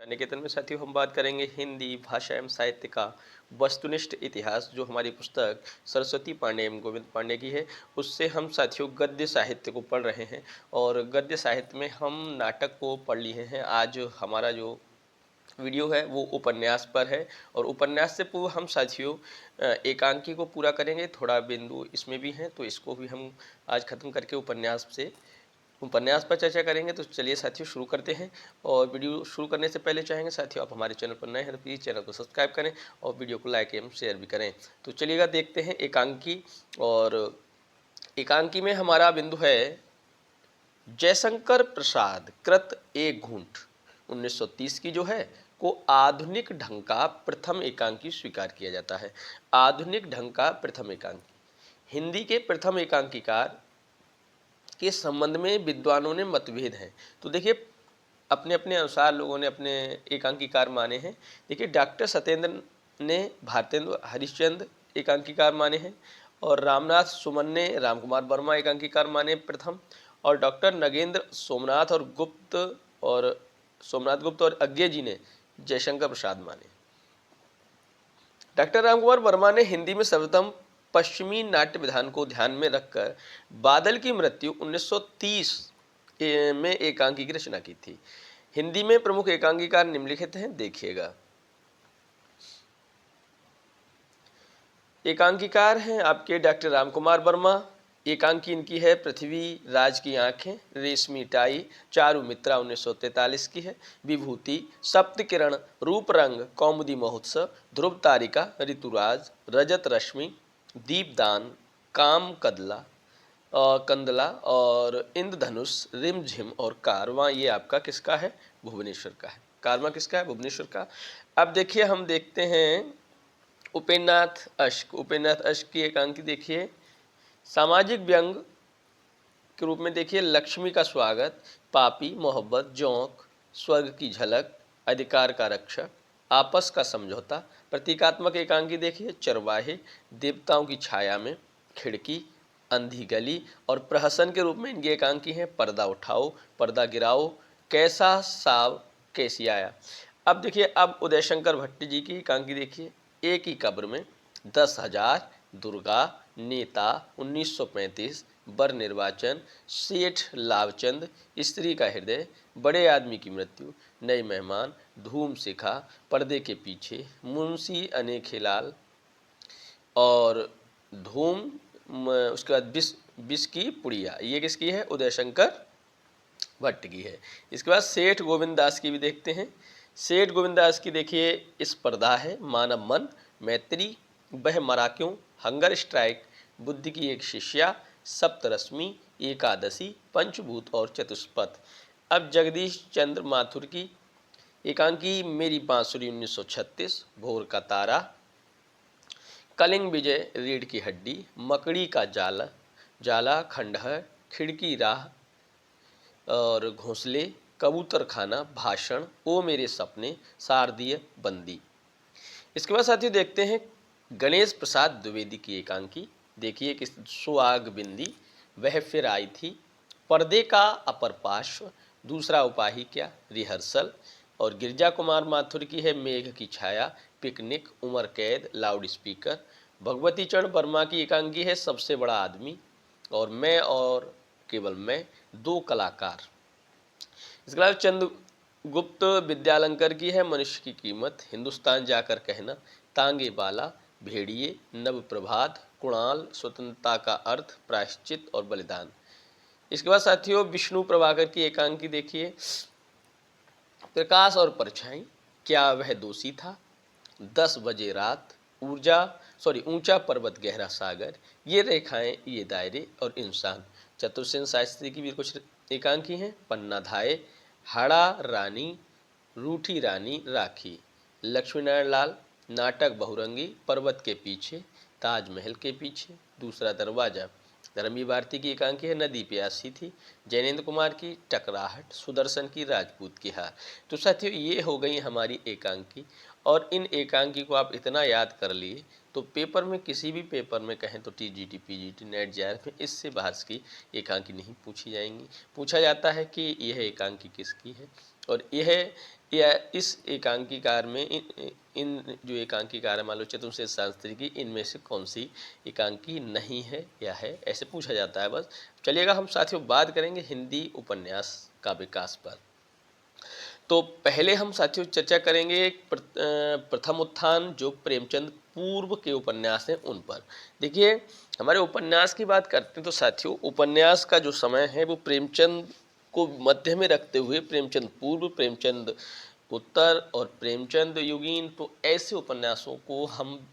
निकेतन में साथियों हम बात करेंगे हिंदी भाषा एवं साहित्य का वस्तुनिष्ठ इतिहास। जो हमारी पुस्तक सरस्वती पांडे एवं गोविंद पांडे की है, उससे हम साथियों गद्य साहित्य को पढ़ रहे हैं और गद्य साहित्य में हम नाटक को पढ़ लिए हैं। आज हमारा जो वीडियो है वो उपन्यास पर है और उपन्यास से पूर्व हम साथियों एकांकी को पूरा करेंगे। थोड़ा बिंदु इसमें भी हैं तो इसको भी हम आज खत्म करके उपन्यास पर चर्चा करेंगे। तो चलिए साथियों शुरू करते हैं। और वीडियो शुरू करने से पहले चाहेंगे साथियों, आप हमारे चैनल पर नए हैं तो प्लीज़ चैनल को सब्सक्राइब करें और वीडियो को लाइक एवं शेयर भी करें। तो चलिएगा देखते हैं एकांकी। और एकांकी में हमारा बिंदु है जयशंकर प्रसाद कृत एक घूंट 1930 की जो है को आधुनिक ढंग का प्रथम एकांकी स्वीकार किया जाता है। आधुनिक ढंग का प्रथम एकांकी, हिंदी के प्रथम एकांकीकार के संबंध में विद्वानों ने मतभेद हैं। तो देखिए अपने अपने अनुसार लोगों ने अपने एकांकीकार माने हैं। देखिए डॉक्टर सत्येंद्र ने भारतेंदु हरिश्चंद्र एकांकीकार माने हैं और रामनाथ सुमन ने रामकुमार वर्मा एकांकीकार माने प्रथम, और डॉक्टर नगेंद्र सोमनाथ गुप्त और अज्ञे जी ने जयशंकर प्रसाद माने। डॉक्टर रामकुमार वर्मा ने हिंदी में सर्वप्रथम पश्चिमी नाट्य विधान को ध्यान में रखकर बादल की मृत्यु 1930 में एकांकी की रचना की थी। हिंदी में प्रमुख एकांकीकार निम्नलिखित हैं, देखिएगा। एकांकीकार हैं आपके डॉक्टर रामकुमार वर्मा। एकांकी इनकी है पृथ्वी राज की आंखें, रेशमी टाई, चारू मित्रा 1943 की है, विभूति, सप्त किरण, रूप रंग, कौमुदी महोत्सव, ध्रुव तारिका, ऋतुराज, रजत रश्मि, दीपदान, काम कंदला और इंद्रधनुष, रिमझिम और कारवां। ये आपका किसका है? भुवनेश्वर का है। कारवां किसका है? भुवनेश्वर का। अब देखिए हम देखते हैं उपेन्द्रनाथ अश्क। उपेन्द्रनाथ अश्क की एकांकी देखिए सामाजिक व्यंग के रूप में देखिए लक्ष्मी का स्वागत, पापी, मोहब्बत, जोंक, स्वर्ग की झलक, अधिकार का रक्षक, आपस का समझौता। प्रतीकात्मक एकांकी देखिए चरवाहे, देवताओं की छाया में, खिड़की, अंधी गली, और प्रहसन के रूप में इनकी एकांकी हैं पर्दा उठाओ, पर्दा गिराओ, कैसा साव कैसी आया। अब देखिए अब उदय शंकर भट्ट जी की एकांकी देखिए एक ही कब्र में, 10,000, दुर्गा, नेता, 1935, बर निर्वाचन, सेठ लाभचंद, स्त्री का हृदय, बड़े आदमी की मृत्यु, नए मेहमान, धूम शिखा, पर्दे के पीछे, मुंशी अनेखेलाल और धूम, उसके बाद विष की पुड़िया। ये किसकी है? उदय शंकर भट्ट की है। इसके बाद सेठ गोविंद दास की भी देखते हैं। सेठ गोविंद दास की देखिए इस पर्दा है, मानव मन, मैत्री, वह मरा क्यों, हंगर स्ट्राइक, बुद्धि की एक शिष्या, सप्तरश्मि, एकादशी, पंचभूत और चतुष्पथ। अब जगदीश चंद्र माथुर की एकांकी मेरी बांसुरी 1936, भोर का तारा, कलिंग विजय, रीढ़ की हड्डी, मकड़ी का जाला, खंडहर, खिड़की राह और घोंसले, कबूतर खाना, भाषण, ओ मेरे सपने, शारदीय बंदी। इसके बाद साथियों देखते हैं गणेश प्रसाद द्विवेदी की एकांकी। देखिए कि सुहाग बिंदी, वह फिर आई थी, पर्दे का अपर पार्श्व, दूसरा उपाही क्या, रिहर्सल। और गिरजा कुमार माथुर की है मेघ की छाया, पिकनिक, उमर कैद, लाउड स्पीकर। भगवती चरण वर्मा की एकांकी है सबसे बड़ा आदमी और मैं और केवल मैं, दो कलाकार। इसके अलावा चंद्रगुप्त विद्यालंकर की है मनुष्य की कीमत, हिंदुस्तान जाकर कहना, तांगे बाला, भेड़िए, नव प्रभात, कुणाल, स्वतंत्रता का अर्थ, प्रायश्चित और बलिदान। इसके बाद साथियों विष्णु प्रभाकर की एकांकी देखिए प्रकाश और परछाई, क्या वह दोषी था, 10 बजे रात, ऊंचा पर्वत गहरा सागर, ये रेखाएं ये दायरे और इंसान। चतुर्सेन शास्त्री की भी कुछ एकांकी हैं, पन्ना धाये, हाड़ा रानी, रूठी रानी राखी, लक्ष्मीनारायण लाल, नाटक बहुरंगी, पर्वत के पीछे, ताजमहल के पीछे, दूसरा दरवाजा। रमी भारती की एकांकी है नदी प्यासी थी, जैनेन्द्र कुमार की टकराहट, सुदर्शन की राजपूत की हार। तो साथियों ये हो गई हमारी एकांकी और इन एकांकी को आप इतना याद कर लिए तो पेपर में किसी भी पेपर में कहें तो टीजीटी, पीजीटी, नेट, जेआरएफ में इससे बाहर की एकांकी नहीं पूछी जाएंगी। पूछा जाता है कि यह एकांकी किसकी है और यह या इस एकांकीकार में इन जो एकांकीकार है, मान लो चतुर्सेद शास्त्री की, इनमें से कौन सी एकांकी नहीं है या है, ऐसे पूछा जाता है बस। चलिएगा हम साथियों बात करेंगे हिंदी उपन्यास का विकास पर। तो पहले हम साथियों चर्चा करेंगे प्रथम उत्थान जो प्रेमचंद पूर्व के उपन्यास हैं उन पर। देखिए हमारे उपन्यास की बात करते हैं तो साथियों उपन्यास का जो समय है वो प्रेमचंद को मध्य में रखते हुए प्रेमचंद पूर्व, प्रेमचंद उत्तर और प्रेमचंद युगीन, तो ऐसे उपन्यासों को हम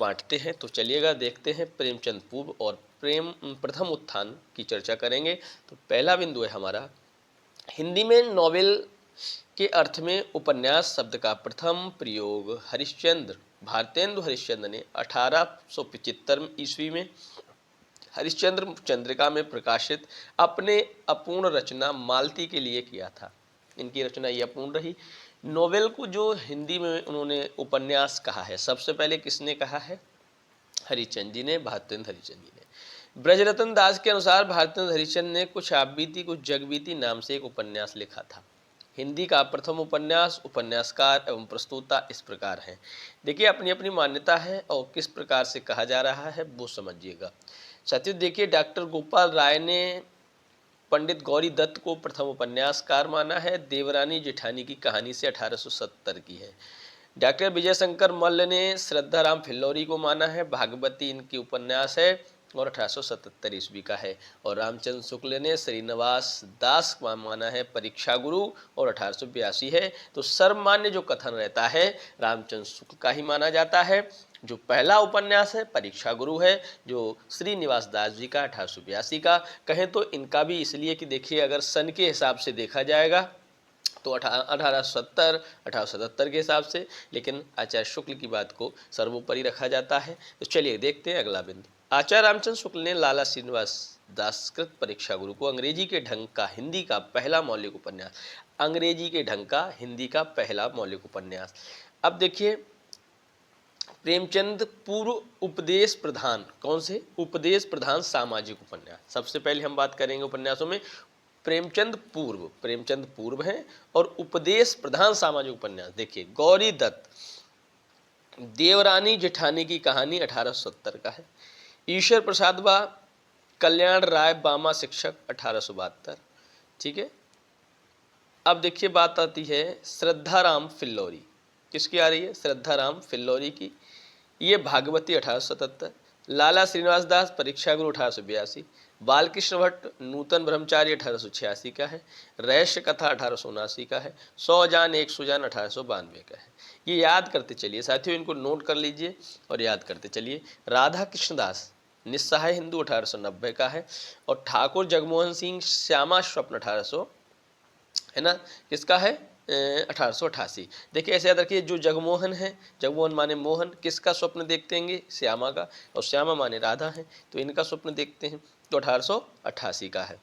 बांटते हैं। तो चलिएगा देखते हैं प्रेमचंद पूर्व और प्रथम उत्थान की चर्चा करेंगे। तो पहला बिंदु है हमारा, हिंदी में नॉवेल के अर्थ में उपन्यास शब्द का प्रथम प्रयोग हरिश्चंद्र, भारतेंदु हरिश्चंद्र ने 1875 ईस्वी में हरिश्चंद्र चंद्रिका में प्रकाशित अपने अपूर्ण रचना मालती के लिए किया था। इनकी रचना ये अपूर्ण रही। नोवेल को जो हिंदी में उन्होंने उपन्यास कहा है, सबसे पहले किसने कहा है? हरिश्चंद्र जी ने, भारतेंद्र हरिश्चंद्र जी ने। ब्रजरतन दास के अनुसार भारतेंद्र हरिश्चंद्र ने कुछ आपबीती कुछ जगबीती नाम से एक उपन्यास लिखा था। हिंदी का प्रथम उपन्यास, उपन्यासकार एवं प्रस्तुता इस प्रकार है। देखिए अपनी अपनी मान्यता है और किस प्रकार से कहा जा रहा है वो समझिएगा। साथियों देखिए डॉक्टर गोपाल राय ने पंडित गौरी दत्त को प्रथम उपन्यासकार माना है। देवरानी जेठानी की कहानी से 1870 की है। डॉक्टर विजय शंकर मल्ल ने श्रद्धाराम फिल्लौरी को माना है। भागवती इनकी उपन्यास है और 1877 ईस्वी का है। और रामचंद्र शुक्ल ने श्रीनिवास दास को माना है परीक्षा गुरु और 1882 है। तो सर्वमान्य जो कथन रहता है रामचंद्र शुक्ल का ही माना जाता है। जो पहला उपन्यास है परीक्षा गुरु है, जो श्रीनिवास दास जी का 1882 का। कहें तो इनका भी इसलिए कि देखिए अगर सन के हिसाब से देखा जाएगा तो 1877 के हिसाब से, लेकिन आचार्य शुक्ल की बात को सर्वोपरि रखा जाता है। तो चलिए देखते हैं अगला बिंदु। आचार्य रामचंद्र शुक्ल ने लाला श्रीनिवास दासकृत परीक्षा गुरु को अंग्रेजी के ढंग का हिंदी का पहला मौलिक उपन्यास, अंग्रेजी के ढंग का हिंदी का पहला मौलिक उपन्यास। अब देखिए प्रेमचंद पूर्व उपदेश प्रधान, कौन से? उपदेश प्रधान सामाजिक उपन्यास। सबसे पहले हम बात करेंगे उपन्यासों में प्रेमचंद पूर्व हैं और उपदेश प्रधान सामाजिक उपन्यास। देखिए गौरी दत्त, देवरानी जेठानी की कहानी 1870 का है। ईश्वर प्रसाद बा, कल्याण राय बामा शिक्षक 1872। ठीक है। अब देखिए बात आती है श्रद्धाराम फिल्लौरी, किसकी आ रही है? श्रद्धाराम फिल्लौरी की। ये भागवती 1877। लाला श्रीनिवास दास परीक्षा गुरु 1882। बालकृष्ण भट्ट नूतन ब्रह्मचारी 1886 का है। रहस्य कथा 1879 का है। 100 जान 100 जान 1892 का है। ये याद करते चलिए साथियों, इनको नोट कर लीजिए और याद करते चलिए। राधा कृष्णदास निस्सहाय हिंदू 1890 का है। और ठाकुर जगमोहन सिंह श्यामा स्वप्न 1800 है ना, किसका है? 1888। देखिए ऐसे याद रखिए, जो जगमोहन है, जगमोहन माने मोहन, किसका स्वप्न देखते हैं? श्यामा का। और श्यामा माने राधा है, तो इनका स्वप्न देखते हैं। तो 1888 का है।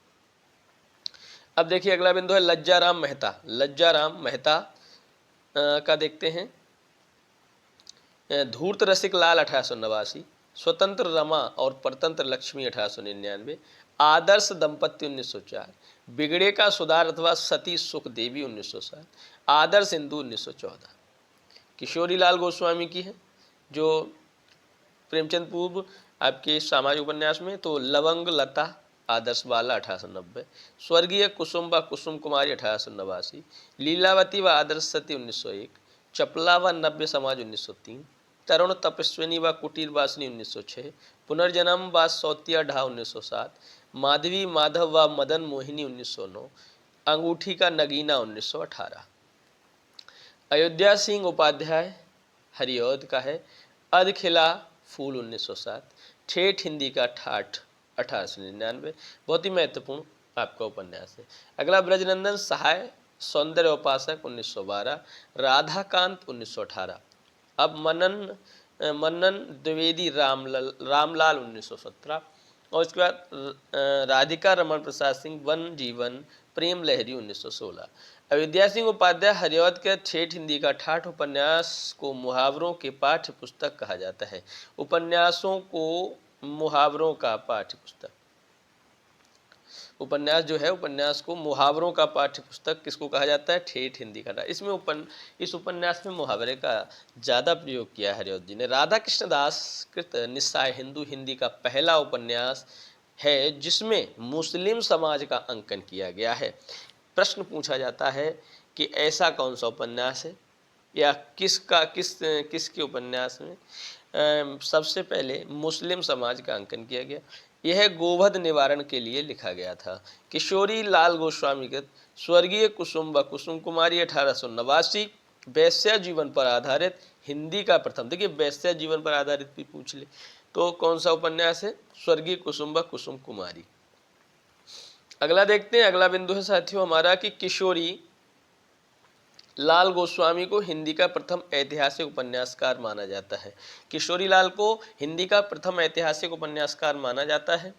अब देखिए अगला बिंदु है लज्जाराम मेहता। लज्जाराम मेहता का देखते हैं। धूर्त रसिक लाल 1889। स्वतंत्र रमा और परतंत्र लक्ष्मी 1899। आदर्श दंपत्ति 1904। बिगड़े का सुधार अथवा सती सुख देवी 1907। आदर्श हिंदू 1914। किशोरी लाल गोस्वामी की है जो प्रेमचंद पूर्व आपके सामाजिक उपन्यास में। तो लवंग लता आदर्श बाला 1890। स्वर्गीय कुसुम व कुसुम कुमारी 1889। लीलावती व आदर्श सती 1901। चपला व नव्य समाज 1903। तरुण तपस्विनी व कुटीर वासिनी 1906। पुनर्जन्म व सौतिया ढा 1907। माधवी माधव व मदन मोहिनी 1909। अंगूठी का नगीना 1918। अयोध्या सिंह उपाध्याय हरिऔध का है। अधखिला फूल 1907। ठेठ हिंदी का ठाठ 1899। बहुत ही महत्वपूर्ण आपका उपन्यास है। अगला ब्रजनंदन सहाय सौंदर्य उपासक 1912। राधाकांत 1918। अब मनन द्विवेदी रामलाल 1917। और उसके बाद राधिका रमन प्रसाद सिंह वन जीवन प्रेम लहरी 1916। अयोध्या सिंह उपाध्याय हरिऔध के ठेठ हिंदी का ठाठ उपन्यास को मुहावरों के पाठ्य पुस्तक कहा जाता है। उपन्यासों को मुहावरों का पाठ्य पुस्तक। उपन्यास जो है, उपन्यास को मुहावरों का पाठ्य पुस्तक किसको कहा जाता है? ठेठ हिंदी का। इसमें इस उपन्यास में मुहावरे का ज़्यादा प्रयोग किया है हरिऔध जी ने। राधा कृष्ण दास कृत निस्साय हिंदू हिंदी का पहला उपन्यास है जिसमें मुस्लिम समाज का अंकन किया गया है। प्रश्न पूछा जाता है कि ऐसा कौन सा उपन्यास है या किसके उपन्यास में सबसे पहले मुस्लिम समाज का अंकन किया गया। यह गोवध निवारण के लिए लिखा गया था। किशोरी लाल गोस्वामी कृत स्वर्गीय कुसुम व कुसुम कुमारी 1889 वैश्या जीवन पर आधारित हिंदी का प्रथम, देखिए वैश्या जीवन पर आधारित भी पूछ ले तो कौन सा उपन्यास है? स्वर्गीय कुसुम व कुसुम कुमारी। अगला देखते हैं, अगला बिंदु है साथियों हमारा कि किशोरी लाल गोस्वामी को हिंदी का प्रथम ऐतिहासिक उपन्यासकार माना जाता है। किशोरी लाल को हिंदी का प्रथम ऐतिहासिक उपन्यासकार माना जाता है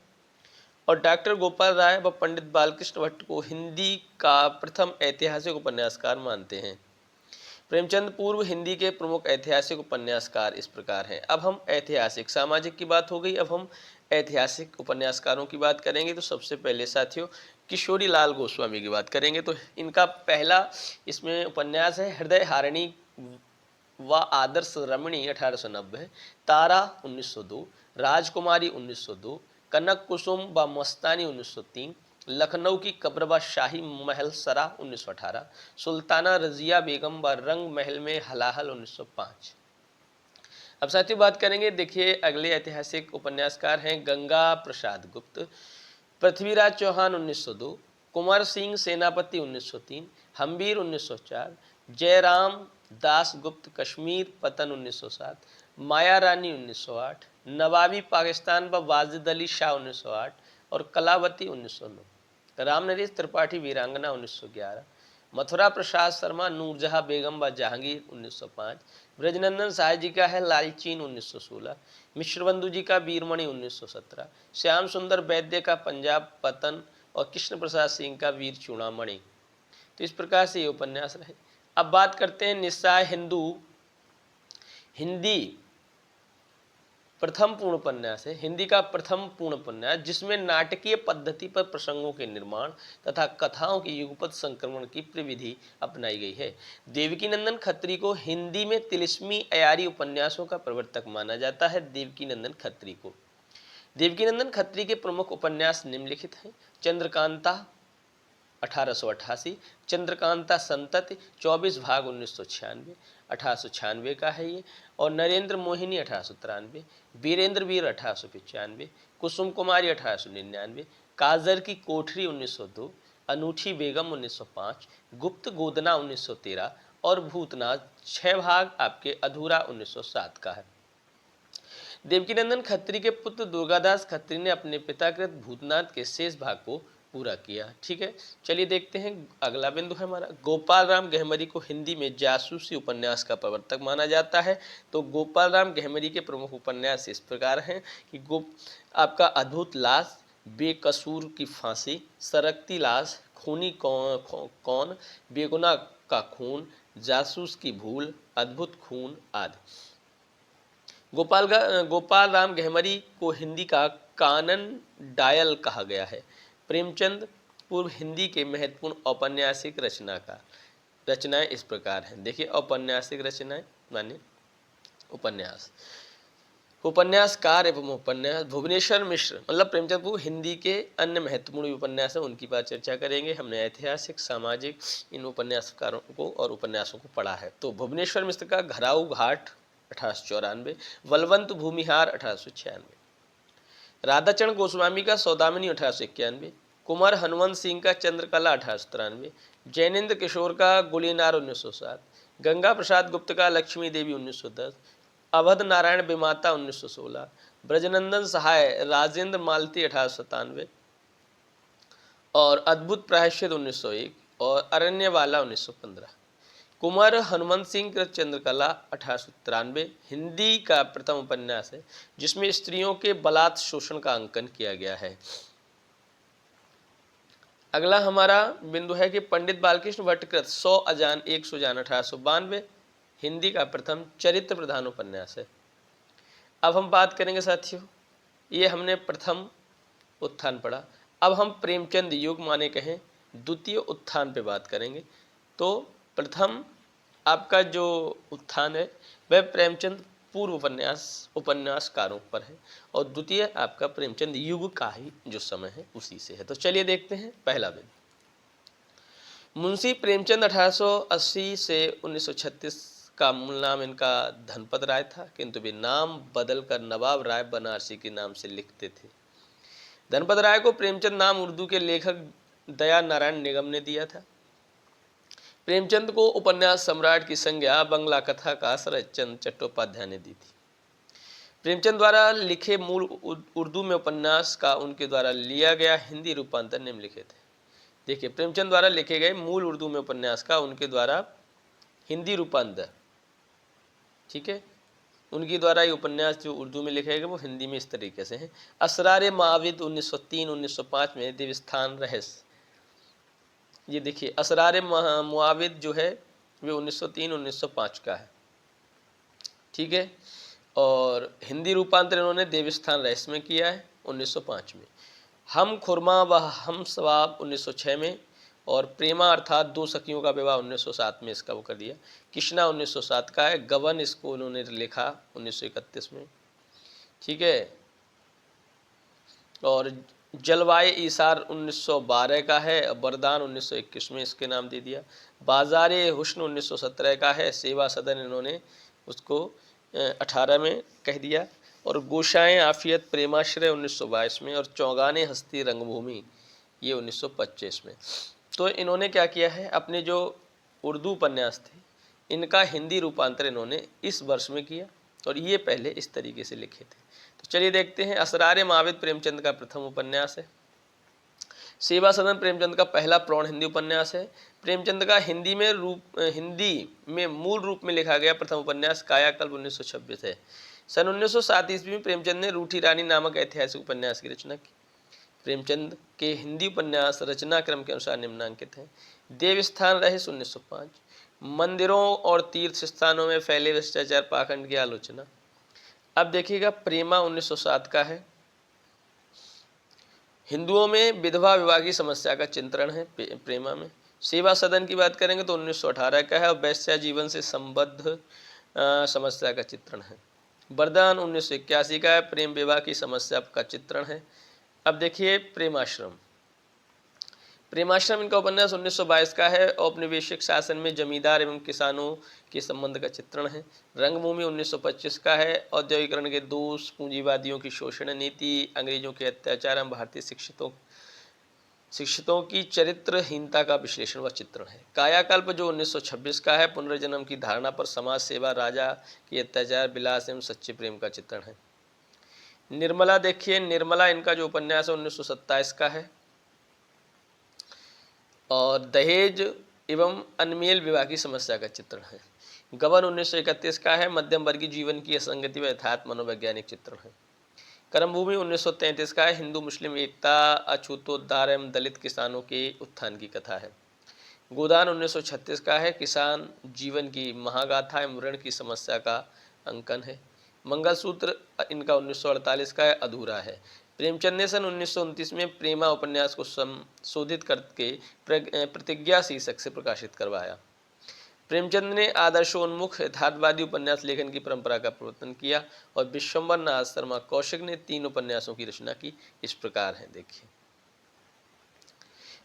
और डॉक्टर गोपाल राय व पंडित बालकृष्ण भट्ट को हिंदी का प्रथम ऐतिहासिक उपन्यासकार मानते हैं। प्रेमचंद पूर्व हिंदी के प्रमुख ऐतिहासिक उपन्यासकार इस प्रकार हैं। अब हम ऐतिहासिक, सामाजिक की बात हो गई, अब हम ऐतिहासिक उपन्यासकारों की बात करेंगे। तो सबसे पहले साथियों किशोरी लाल गोस्वामी की बात करेंगे। तो इनका पहला इसमें उपन्यास है हृदय हारिणी व आदर्श रमणी 1890, तारा 1902, राजकुमारी 1902, कनक कुसुम व मस्तानी 1903, लखनऊ की कब्र व शाही महल सरा 1918, सुल्ताना रजिया बेगम व रंग महल में हलाहल 1905। अब साथियों बात करेंगे, देखिए अगले ऐतिहासिक उपन्यासकार हैं गंगा प्रसाद गुप्त। पृथ्वीराज चौहान 1902, कुंवर सिंह सेनापति 1903, हम्बीर 1904, जयराम दास गुप्त कश्मीर पतन 1907, माया रानी 1908, नवाबी पाकिस्तान व वाजिद अली शाह 1908 और कलावती 1909, राम नरेश त्रिपाठी वीरांगना 1911, मथुरा प्रसाद शर्मा नूरजहां बेगम व जहांगीर 1905, ब्रजनंदन साय जी का है लालचीन 1916, मिश्रबंधु जी का वीरमणि 1917, श्याम सुंदर वैद्य का पंजाब पतन और कृष्ण प्रसाद सिंह का वीर चूड़ामणि। तो इस प्रकार से ये उपन्यास रहे। अब बात करते हैं निस्साय हिंदू हिंदी प्रथम पूर्ण उपन्यास है, हिंदी का प्रथम पूर्ण उपन्यास जिसमें नाटकीय पद्धति पर प्रसंगों के निर्माण तथा कथाओं की युगपत संक्रमण की प्रविधि अपनाई गई है। देवकीनंदन खत्री को हिंदी में तिलिस्मी अयारी उपन्यासों का प्रवर्तक माना जाता है। देवकीनंदन खत्री के प्रमुख उपन्यास निम्नलिखित हैं। चंद्रकांता 1888, चंद्रकांता संतति 24 भाग 1896 का है ये, और नरेंद्र मोहिनी 1893, वीरेंद्र वीर 1895, कुसुम कुमारी 1899, काजर की कोठरी 1902, अनूठी बेगम 1905, गुप्त गोदना 1913 और भूतनाथ 6 भाग आपके अधूरा 1907 का है। देवकीनंदन खत्री के पुत्र दुर्गादास खत्री ने अपने पिताकृत भूतनाथ के शेष भाग को पूरा किया। ठीक है, चलिए देखते हैं अगला बिंदु है हमारा। गोपाल राम गहमरी को हिंदी में जासूसी उपन्यास का प्रवर्तक माना जाता है। तो गोपाल राम गहमरी के प्रमुख उपन्यास इस प्रकार हैं कि आपका अद्भुत लाश, बेकसूर की फांसी, सरकती लाश, खूनी कौन, बेगुनाह का खून, जासूस की भूल, अद्भुत खून आदि। गोपाल राम गहमरी को हिंदी का कानन डायल कहा गया है। प्रेमचंद पूर्व हिंदी के महत्वपूर्ण औपन्यासिक रचनाएं इस प्रकार हैं। देखिए औपन्यासिक रचनाएं माने उपन्यासकार एवं उपन्यास भुवनेश्वर मिश्र, मतलब प्रेमचंद पूर्व हिंदी के अन्य महत्वपूर्ण उपन्यास हैं, उनकी बात चर्चा करेंगे। हमने ऐतिहासिक सामाजिक इन उपन्यासकारों को और उपन्यासों को पढ़ा है। तो भुवनेश्वर मिश्र का घराऊ घाट 1894, बलवंत भूमिहार 1896, राधाचरण गोस्वामी का सौदामिनी 1891, कुंवर हनुमंत सिंह का चंद्रकला 1893, जैनेन्द्र किशोर का गुलीनार 1907, गंगा प्रसाद गुप्त का लक्ष्मी देवी 1910, अवध नारायण विमाता 1916, ब्रजनंदन सहाय राजेंद्र मालती 1897 और अद्भुत प्रायश्चित 1901 और अरण्यवाला 1915। कुंवर हनुमंत सिंह कृत चंद्रकला 1893 हिंदी का प्रथम उपन्यास है जिसमें स्त्रियों के बलात् शोषण का अंकन किया गया है। अगला हमारा बिंदु है कि पंडित बालकृष्ण भट्ट कृत 100 अजान 1 सुजान 1892 हिंदी का प्रथम चरित्र प्रधान उपन्यास है। अब हम बात करेंगे साथियों, ये हमने प्रथम उत्थान पढ़ा। अब हम प्रेमचंद युग माने कहें द्वितीय उत्थान पे बात करेंगे। तो प्रथम आपका जो उत्थान है वह प्रेमचंद पूर्व उपन्यासकारों पर है, और द्वितीय आपका प्रेमचंद युग का ही जो समय है उसी से है। तो चलिए देखते हैं पहला बिंदु। मुंशी प्रेमचंद 1880 से 1936 का मूल नाम इनका धनपत राय था, किंतु वे नाम बदलकर नवाब राय बनारसी के नाम से लिखते थे। धनपत राय को प्रेमचंद नाम उर्दू के लेखक दया नारायण निगम ने दिया था। प्रेमचंद को उपन्यास सम्राट की संज्ञा बंगला कथा का शरदचंद्र चट्टोपाध्याय ने दी थी। प्रेमचंद द्वारा लिखे मूल उर्दू में उपन्यास का उनके द्वारा लिया गया हिंदी रूपांतर निम्नलिखित है। देखिए, प्रेमचंद द्वारा लिखे गए मूल उर्दू में उपन्यास का उनके द्वारा हिंदी रूपांतर, ठीक है, उनके द्वारा ये उपन्यास जो उर्दू में लिखे गए वो हिंदी में इस तरीके से हैं। असरार माविद 1903-1905 में देवस्थान रहस्य, ये देखिए असरार मुआविद जो है वे 1903-1905 का है, ठीक है, और हिंदी रूपांतर इन्होंने देवस्थान रहस्य में किया है 1905 में। हम खुरमा व हम सवाब 1906 में, और प्रेमा अर्थात दो सखियों का विवाह 1907 में इसका वो कर दिया। कृष्णा 1907 का है। गबन इसको उन्होंने लिखा 1931 में, ठीक है, और जलवाए ईसार 1912 का है। बरदान 1921 में इसके नाम दे दिया। बाजारे हुस्न 1917 का है। सेवा सदन इन्होंने उसको 18 में कह दिया, और गोशाएं आफियत प्रेमाश्रय 1922 में, और चौगाने हस्ती रंगभूमि ये 1925 में। तो इन्होंने क्या किया है, अपने जो उर्दू उपन्यास थे इनका हिंदी रूपांतर इन्होंने इस वर्ष में किया, और ये पहले इस तरीके से लिखे थे। तो चलिए देखते हैं। असरार माविद प्रेमचंद का प्रथम उपन्यास है। सेवा सदन प्रेमचंद का पहला प्रौढ़ हिंदी उपन्यास है। प्रेमचंद का हिंदी में मूल रूप में लिखा गया प्रथम उपन्यास कायाकल्प 1926 है। सन 1907 ईस्वी में प्रेमचंद ने रूठी रानी नामक ऐतिहासिक उपन्यास की रचना की। प्रेमचंद के हिंदी उपन्यास रचना क्रम के अनुसार निम्नांकित हैं। देवस्थान रहस्य 1905, मंदिरों और तीर्थ स्थानों में फैले भ्रष्टाचार पाखंड की आलोचना। अब देखिएगा, प्रेमा 1907 का है। हिंदुओं में विधवा विवाह की समस्या का चित्रण है प्रेमा में। सेवा सदन की बात करेंगे तो 1918 का है, और वैश्या जीवन से संबद्ध समस्या का चित्रण है। वरदान 1981 का है। प्रेम विवाह की समस्या का चित्रण है। अब देखिए प्रेमाश्रम इनका उपन्यास 1922 का है। औपनिवेशिक शासन में जमींदार एवं किसानों के संबंध का चित्रण है। रंगभूमि 1925 का है। औद्योगिकरण के दोष, पूंजीवादियों की शोषण नीति, अंग्रेजों के अत्याचार एवं भारतीय शिक्षितों की चरित्रहीनता का विश्लेषण व चित्रण है। कायाकल्प जो 1926 का है, पुनर्जन्म की धारणा पर समाज सेवा, राजा के अत्याचार, विलास एवं सच्चे प्रेम का चित्रण है। निर्मला देखिए, निर्मला इनका जो उपन्यास है 1927 का है, और दहेज एवं अनमेल विवाह की समस्या का चित्रण है। गबन 1931 का है। मध्यम वर्गीय जीवन की असंगति व यथार्थ मनोवैज्ञानिक चित्रण है। कर्मभूमि 1933 का है। हिंदू मुस्लिम एकता, अछूतोद्धार एवं दलित किसानों के उत्थान की कथा है। गोदान 1936 का है। किसान जीवन की महागाथा एवं ऋण की समस्या का अंकन है। मंगलसूत्र इनका 1948 का है, अधूरा है। प्रेमचंद ने सन 1929 में प्रेमा उपन्यास को संशोधित करके प्रतिज्ञा शीर्षक से प्रकाशित करवाया। प्रेमचंद ने आदर्शोन्मुख यथार्थवादी उपन्यास लेखन की परंपरा का प्रवर्तन किया, और विश्वम्भर नाथ शर्मा कौशिक ने 3 उपन्यासों की रचना की। इस प्रकार है, देखिए।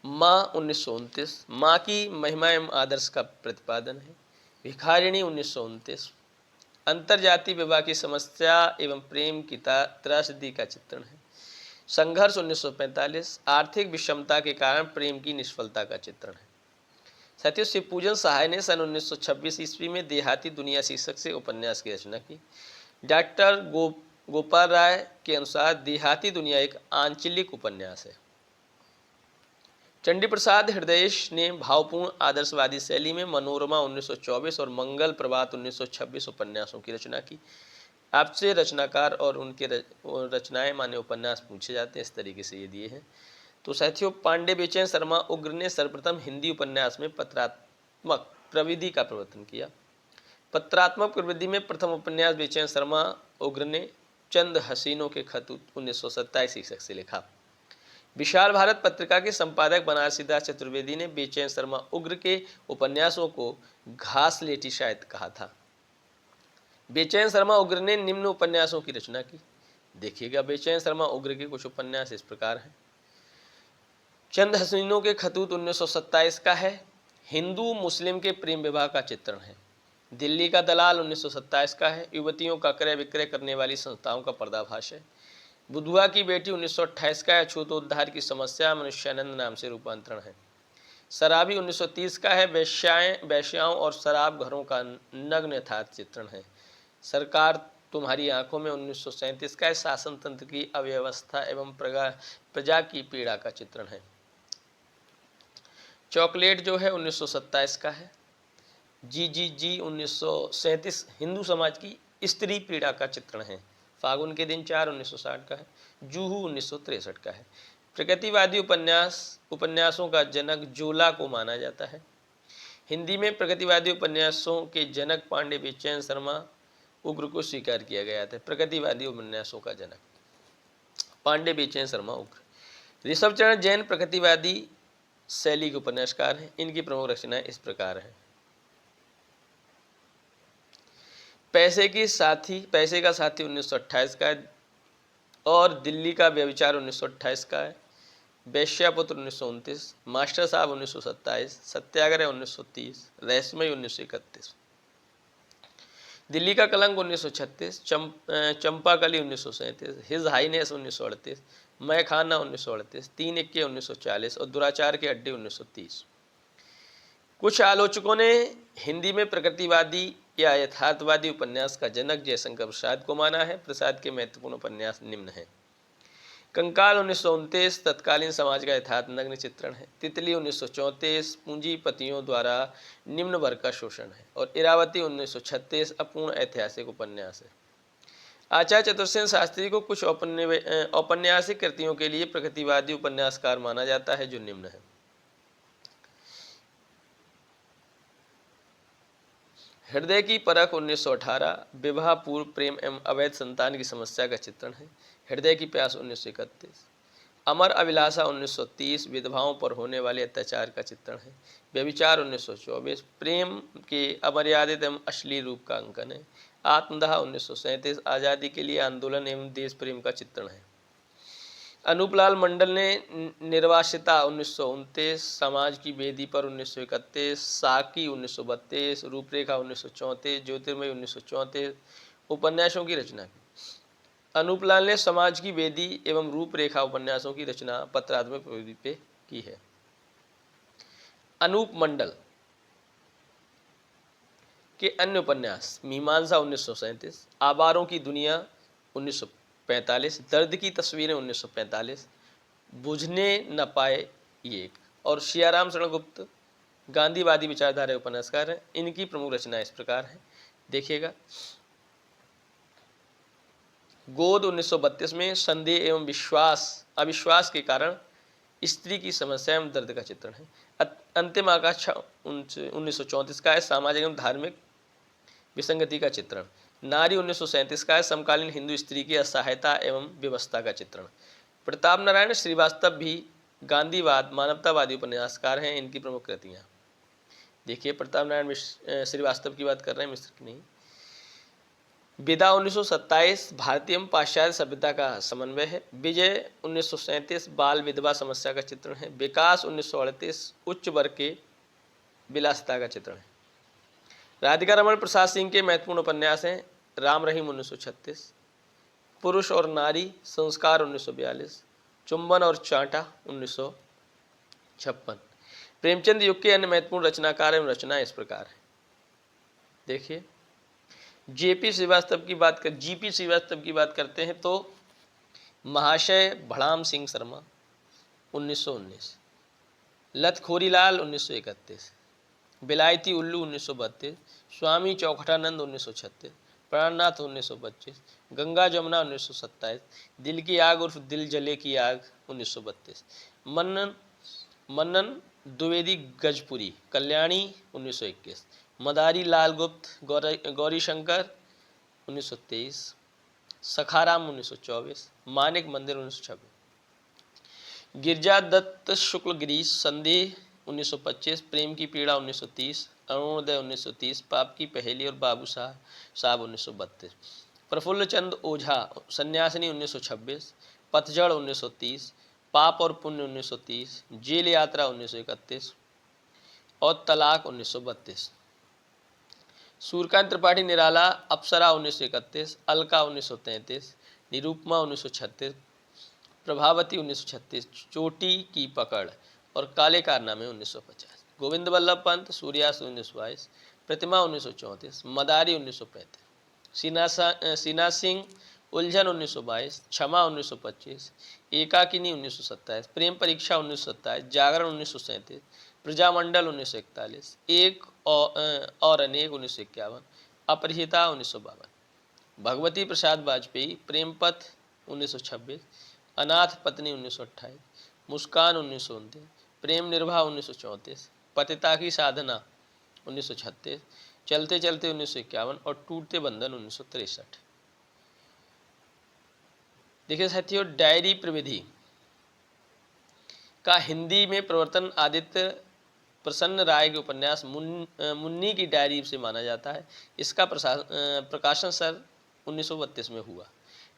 माँ 1929, माँ की महिमा एवं आदर्श का प्रतिपादन है। भिखारिणी 1929, अंतरजातीय विवाह की समस्या एवं प्रेम की त्रासदी का चित्रण है। संघर्ष 1945, आर्थिक विषमता के कारण प्रेम की निष्फलता का चित्रण है। साथियों, शिवपूजन सहाय ने सन 1926 ईस्वी में देहाती दुनिया शीर्षक से उपन्यास की रचना की। डॉक्टर गोपाल राय के अनुसार देहाती दुनिया एक आंचलिक उपन्यास है। चंडी प्रसाद हृदयेश ने भावपूर्ण आदर्शवादी शैली में मनोरमा 1924 और मंगल प्रभात 1926 उपन्यासों की रचना की। आपसे रचनाकार और उनके रचनाएं माने उपन्यास पूछे जाते हैं, इस तरीके से ये दिए हैं। तो साथियों, पांडे बेचैन शर्मा उग्र ने सर्वप्रथम हिंदी उपन्यास में पत्रात्मक प्रविधि का प्रवर्तन किया। पत्रात्मक प्रविधि में प्रथम उपन्यास बेचैन शर्मा उग्र ने चंद हसीनों के खत 1927 शीर्षक से लिखा। विशाल भारत पत्रिका के संपादक बनारसीदास चतुर्वेदी ने बेचैन शर्मा उग्र के उपन्यासों को घासलेटी साहित्य कहा था। बेचैन शर्मा उग्र ने निम्न उपन्यासों की रचना की। देखिएगा, बेचैन शर्मा उग्र के कुछ उपन्यास इस प्रकार हैं। चंद हसीनों के खतूत 1927 का है। हिंदू मुस्लिम के प्रेम विवाह का चित्रण है। दिल्ली का दलाल 1927 का है। युवतियों का क्रय विक्रय करने वाली संस्थाओं का पर्दाफाश है। बुधुआ की बेटी 1928 का है। अछूतोद्धार की समस्या मनुष्यानंद नाम से रूपांतरण है। शराबी 1930 का है। वेश्याओं और शराब घरों का नग्न यथार्थ चित्रण है। सरकार तुम्हारी आंखों में 1937 का है। शासन तंत्र की अव्यवस्था एवं प्रजा की पीड़ा का चित्रण है। चॉकलेट जो है 1927 का है। जी 1937 हिंदू समाज की स्त्री पीड़ा का चित्रण है। फागुन के दिन 4 1960 का है। जूहू 1963 का है। प्रगतिवादी उपन्यासों का जनक जोला को माना जाता है। हिंदी में प्रगतिवादी उपन्यासों के जनक पांडे बेचैन शर्मा उग्र को स्वीकार किया गया था। प्रगतिवादी उपन्यासों का जनक पांडे बेचैन शर्मा उग्र। ऋषभ चरण जैन प्रगतिवादी शैली के उपन्यासकार हैं। इनकी प्रमुख रचनाएं इस प्रकार हैं। पैसे का साथी 1928 का है और दिल्ली का व्यभिचार 1928 का है। वेश्यापुत्र 1929, मास्टर साहब 1927, सत्याग्रह 1930, रहस्यमय 1931, दिल्ली का कलंक 1936, चंपाकली 1937, हिज हाईनेस 1938, मैं खाना 1938, 3 इक्के 1940 और दुराचार के अड्डे 1930। कुछ आलोचकों ने हिंदी में प्रकृतिवादी या यथार्थवादी उपन्यास का जनक जयशंकर प्रसाद को माना है। प्रसाद के महत्वपूर्ण उपन्यास निम्न हैं। कंकाल 1929 तत्कालीन समाज का यथार्थ नग्न चित्रण है। तितली 1934 पूंजीपतियों द्वारा निम्न वर्ग का शोषण है और इरावती 1936 अपूर्ण ऐतिहासिक उपन्यास है। आचार्य चतुर्सेन शास्त्री को कुछ औपन्यासिक कृतियों के लिए प्रकृतिवादी उपन्यासकार माना जाता है जो निम्न है। हृदय की परख 1918 विवाह पूर्व प्रेम एवं अवैध संतान की समस्या का चित्रण है। हृदय की प्यास 1931, अमर अभिलाषा 1930 विधवाओं पर होने वाले अत्याचार का चित्रण है। व्यभिचार 1924 प्रेम के अमर्यादित एवं अश्लील रूप का अंकन है। आत्मदाह 1937 आज़ादी के लिए आंदोलन एवं देश प्रेम का चित्रण है। अनूपलाल मंडल ने निर्वासिता 1929, समाज की बेदी पर 1931, साकी 1932, रूपरेखा 1934, ज्योतिर्मय 1934 उपन्यासों की रचना की। अनूपलाल ने समाज की बेदी एवं रूपरेखा उपन्यासों की रचना पत्रात्मक प्रवृत्ति पे की है। अनूप मंडल के अन्य उपन्यास मीमांसा 1937, आवारों की दुनिया 1945, दर्द की तस्वीरें 1945, बुझने न पाए ये और सियाराम शरण गुप्त गांधीवादी विचारधारा उपन्यासकार हैं। इनकी प्रमुख रचना इस प्रकार है। देखिएगा, गोद 1932 में संदेह एवं अविश्वास के कारण स्त्री की समस्या एवं दर्द का चित्रण है। अंतिम आकांक्षा 1934 का है। सामाजिक एवं धार्मिक विसंगति का चित्रण। नारी 1937 का है। समकालीन हिंदू स्त्री की असहायता एवं व्यवस्था का चित्रण। प्रताप नारायण श्रीवास्तव भी गांधीवाद मानवतावादी उपन्यासकार हैं। इनकी प्रमुख कृतियाँ देखिए। प्रताप नारायण श्रीवास्तव की बात कर रहे हैं, मिश्र की नहीं। विदा 1927 भारतीय एवं पाश्चात्य सभ्यता का समन्वय है। विजय 1937 बाल विधवा समस्या का चित्रण है। विकास 1938 उच्च वर्ग के विलासिता का चित्रण है। राधिका रमन प्रसाद सिंह के महत्वपूर्ण उपन्यास हैं। राम रहीम 1936, पुरुष और नारी संस्कार 1942, चुंबन और चांटा 1956। प्रेमचंद युग के अन्य महत्वपूर्ण रचनाकार एवं रचना इस प्रकार है। देखिए, जीपी श्रीवास्तव की बात करते हैं तो महाशय भड़ाम सिंह शर्मा 1919, लतखोरीलाल 1931, बिलायती उल्लू 1932, स्वामी चौखटानंद 1936, प्राणनाथ 1925, गंगा जमुना 1927, दिल की आग उर्फ दिल जले की आग 1932, मन्नन द्विवेदी गजपुरी, कल्याणी 1921, मदारी लाल गुप्त गौरीशंकर 1923, सखाराम 1924, मानिक मंदिर 1926। गिरिजा दत्त शुक्ल गिरीश, संदेह 1925, प्रेम की पीड़ा 1930, अरुणोदय 1930, पाप की पहेली और बाबू साहब 1932, प्रफुल्ल चंद ओझा, सन्यासिनी 1926, पतझड़ 1930, पाप और पुण्य 1930, जेल यात्रा 1931 और तलाक 1932। सूर्यकांत त्रिपाठी निराला, अप्सरा 1931, अलका 1933, निरूपमा 1936, प्रभावती 1936, चोटी की पकड़ और काले कारनामे 1950, गोविंद वल्लभ पंत, सूर्यास्त 1922, प्रतिमा 1934, मदारी 1935, सीना सिंह, उलझन 1922, क्षमा 1925, एकाकिनी 1927, प्रेम परीक्षा 1927, जागरण 1937, प्रजामंडल 1941, एक और अनेक 1951, अपरिहिता 1952, भगवती प्रसाद वाजपेयी, प्रेमपथ 1926, अनाथ पत्नी 1928, मुस्कान 1929, प्रेम निर्भा 1934, पतिता की साधना 1936, चलते चलते 1951 और टूटते बंधन 1963। देखिए साथियों, डायरी प्रविधि का हिंदी में प्रवर्तन आदित्य प्रसन्न राय के उपन्यास मुन्नी की डायरी से माना जाता है। इसका प्रकाशन सन 1932 में हुआ।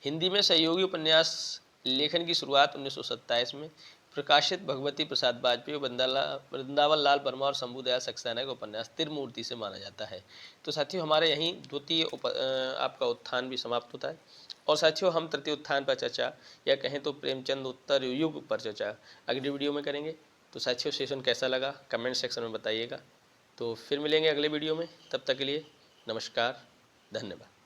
हिंदी में सहयोगी उपन्यास लेखन की शुरुआत 1927 में प्रकाशित भगवती प्रसाद वाजपेयी, वृंदावन लाल वर्मा और शंभुदयाल सक्सेना के उपन्यास त्रिमूर्ति से माना जाता है। तो साथियों, हमारे यहीं द्वितीय आपका उत्थान भी समाप्त होता है। और साथियों, हम तृतीय उत्थान पर चर्चा या कहें तो प्रेमचंद उत्तर युग पर चर्चा अगली वीडियो में करेंगे। तो साथियों, सेशन कैसा लगा कमेंट सेक्शन में बताइएगा। तो फिर मिलेंगे अगले वीडियो में, तब तक के लिए नमस्कार, धन्यवाद।